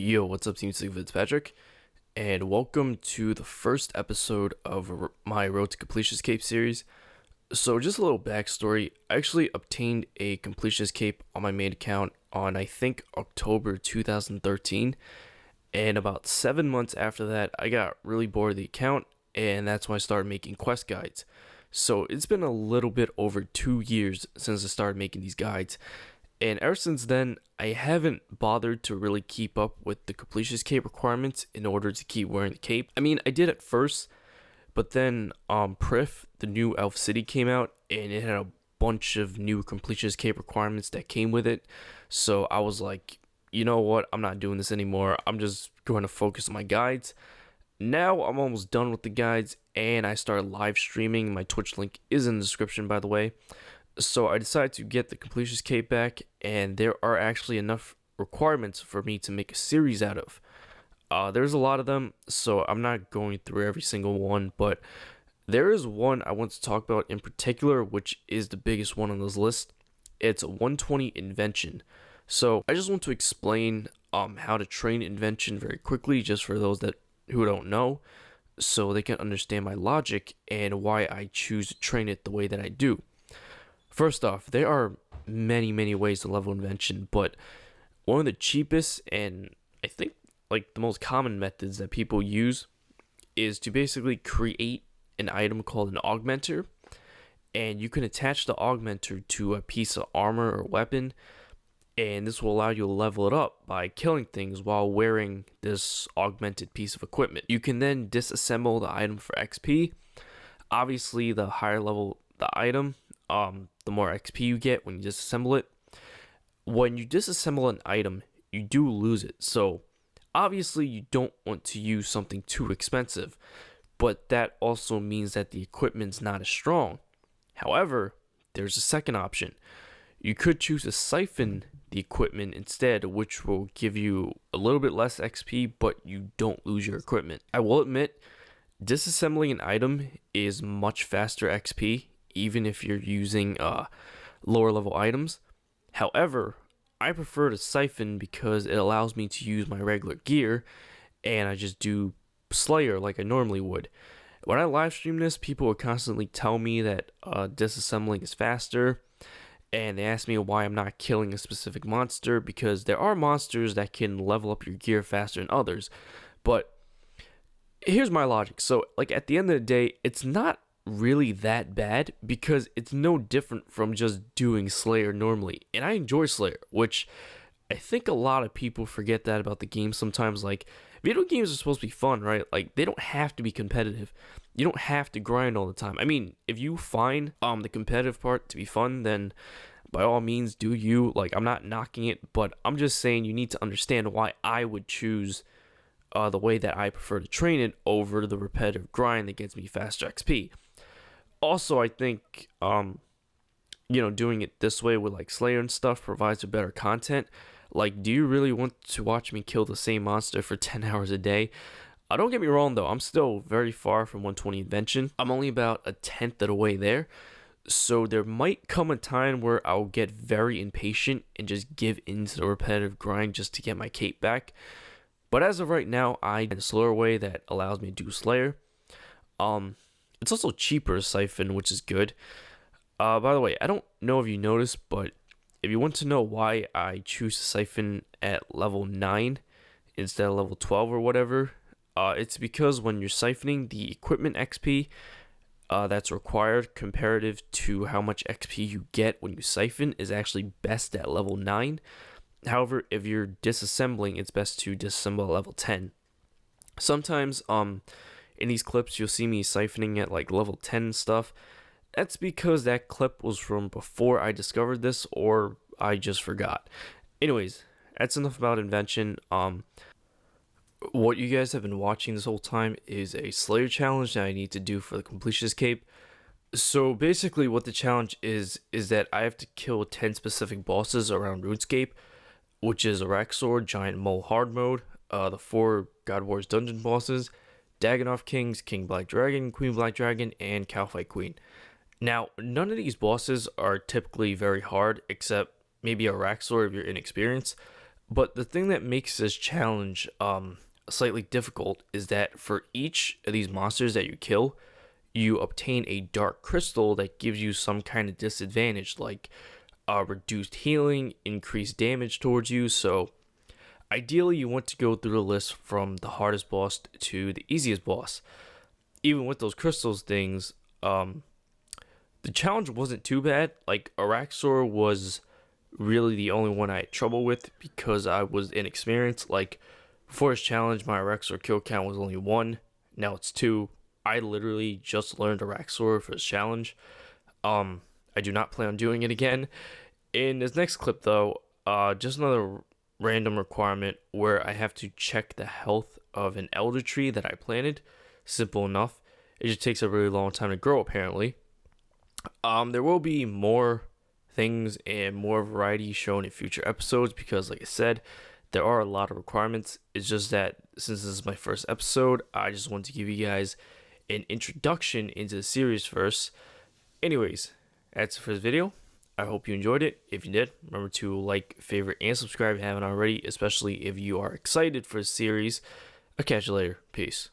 Yo, what's up, Team ImSikovit's Patrick, and welcome to the first episode of my Road to Completionist Cape series. So, just a little backstory. I actually obtained a Completionist Cape on my main account on, I think, October 2013, and about 7 months after that, I got really bored of the account, and that's when I started making quest guides. So, it's been a little bit over 2 years since I started making these guides. And ever since then, I haven't bothered to really keep up with the Completionist Cape requirements in order to keep wearing the cape. I mean, I did at first, but then Prif, the new Elf City, came out, and it had a bunch of new Completionist Cape requirements that came with it. So I was like, you know what, I'm not doing this anymore. I'm just going to focus on my guides. Now I'm almost done with the guides, and I started live streaming. My Twitch link is in the description, by the way. So I decided to get the Completionist Cape back, and there are actually enough requirements for me to make a series out of. There's a lot of them, so I'm not going through every single one, but there is one I want to talk about in particular, which is the biggest one on this list. It's 120 Invention. So I just want to explain how to train Invention very quickly, just for those who don't know, so they can understand my logic and why I choose to train it the way that I do. First off, there are many ways to level Invention, but one of the cheapest and I think like the most common methods that people use is to basically create an item called an augmenter, and you can attach the augmenter to a piece of armor or weapon, and this will allow you to level it up by killing things while wearing this augmented piece of equipment. You can then disassemble the item for XP. Obviously, the higher level the item, the more XP you get when you disassemble it. When you disassemble an item, you do lose it. So obviously you don't want to use something too expensive, but that also means that the equipment's not as strong. However, there's a second option. You could choose to siphon the equipment instead, which will give you a little bit less XP, but you don't lose your equipment. I will admit, disassembling an item is much faster XP, even if you're using lower level items. However, I prefer to siphon because it allows me to use my regular gear, and I just do Slayer like I normally would. When I live stream this, people would constantly tell me that disassembling is faster, and they ask me why I'm not killing a specific monster, because there are monsters that can level up your gear faster than others. But here's my logic. So like at the end of the day, it's not really that bad, because it's no different from just doing Slayer normally, and I enjoy Slayer, which I think a lot of people forget that about the game sometimes. Like, video games are supposed to be fun, right? Like, they don't have to be competitive. You don't have to grind all the time. I mean, if you find the competitive part to be fun, then by all means do you. Like, I'm not knocking it, but I'm just saying you need to understand why I would choose the way that I prefer to train it over the repetitive grind that gets me faster XP. Also, I think, doing it this way with like Slayer and stuff provides a better content. Like, do you really want to watch me kill the same monster for 10 hours a day? Don't get me wrong though, I'm still very far from 120 Invention. I'm only about a tenth of the way there. So there might come a time where I'll get very impatient and just give in to the repetitive grind just to get my cape back. But as of right now, I have a slower way that allows me to do Slayer. It's also cheaper to siphon, which is good. By the way, I don't know if you noticed, but if you want to know why I choose to siphon at level 9 instead of level 12 or whatever, it's because when you're siphoning, the equipment XP that's required comparative to how much XP you get when you siphon is actually best at level 9. However, if you're disassembling, it's best to disassemble at level 10. Sometimes, in these clips, you'll see me siphoning at like level 10 stuff. That's because that clip was from before I discovered this, or I just forgot. Anyways, that's enough about Invention. What you guys have been watching this whole time is a Slayer challenge that I need to do for the Completionist Cape. So basically what the challenge is that I have to kill 10 specific bosses around RuneScape, which is Araxor, Giant Mole Hard Mode, the 4 God Wars dungeon bosses, Dagannoth Kings, King Black Dragon, Queen Black Dragon, and Cowfight Queen. Now, none of these bosses are typically very hard, except maybe Araxor if you're inexperienced. But the thing that makes this challenge slightly difficult is that for each of these monsters that you kill, you obtain a dark crystal that gives you some kind of disadvantage, like reduced healing, increased damage towards you. So ideally, you want to go through the list from the hardest boss to the easiest boss. Even with those crystals things, the challenge wasn't too bad. Like Araxor was really the only one I had trouble with because I was inexperienced. Like before this challenge, my Araxor kill count was only 1. Now it's 2. I literally just learned Araxor for this challenge. I do not plan on doing it again. In this next clip, though, just another random requirement where I have to check the health of an elder tree that I planted. Simple enough. It just takes a really long time to grow, apparently. There will be more things and more variety shown in future episodes because, like I said, there are a lot of requirements. It's just that since this is my first episode, I just want to give you guys an introduction into the series first. Anyways, that's it for this video. I hope you enjoyed it. If you did, remember to like, favorite, and subscribe if you haven't already, especially if you are excited for the series. I'll catch you later. Peace.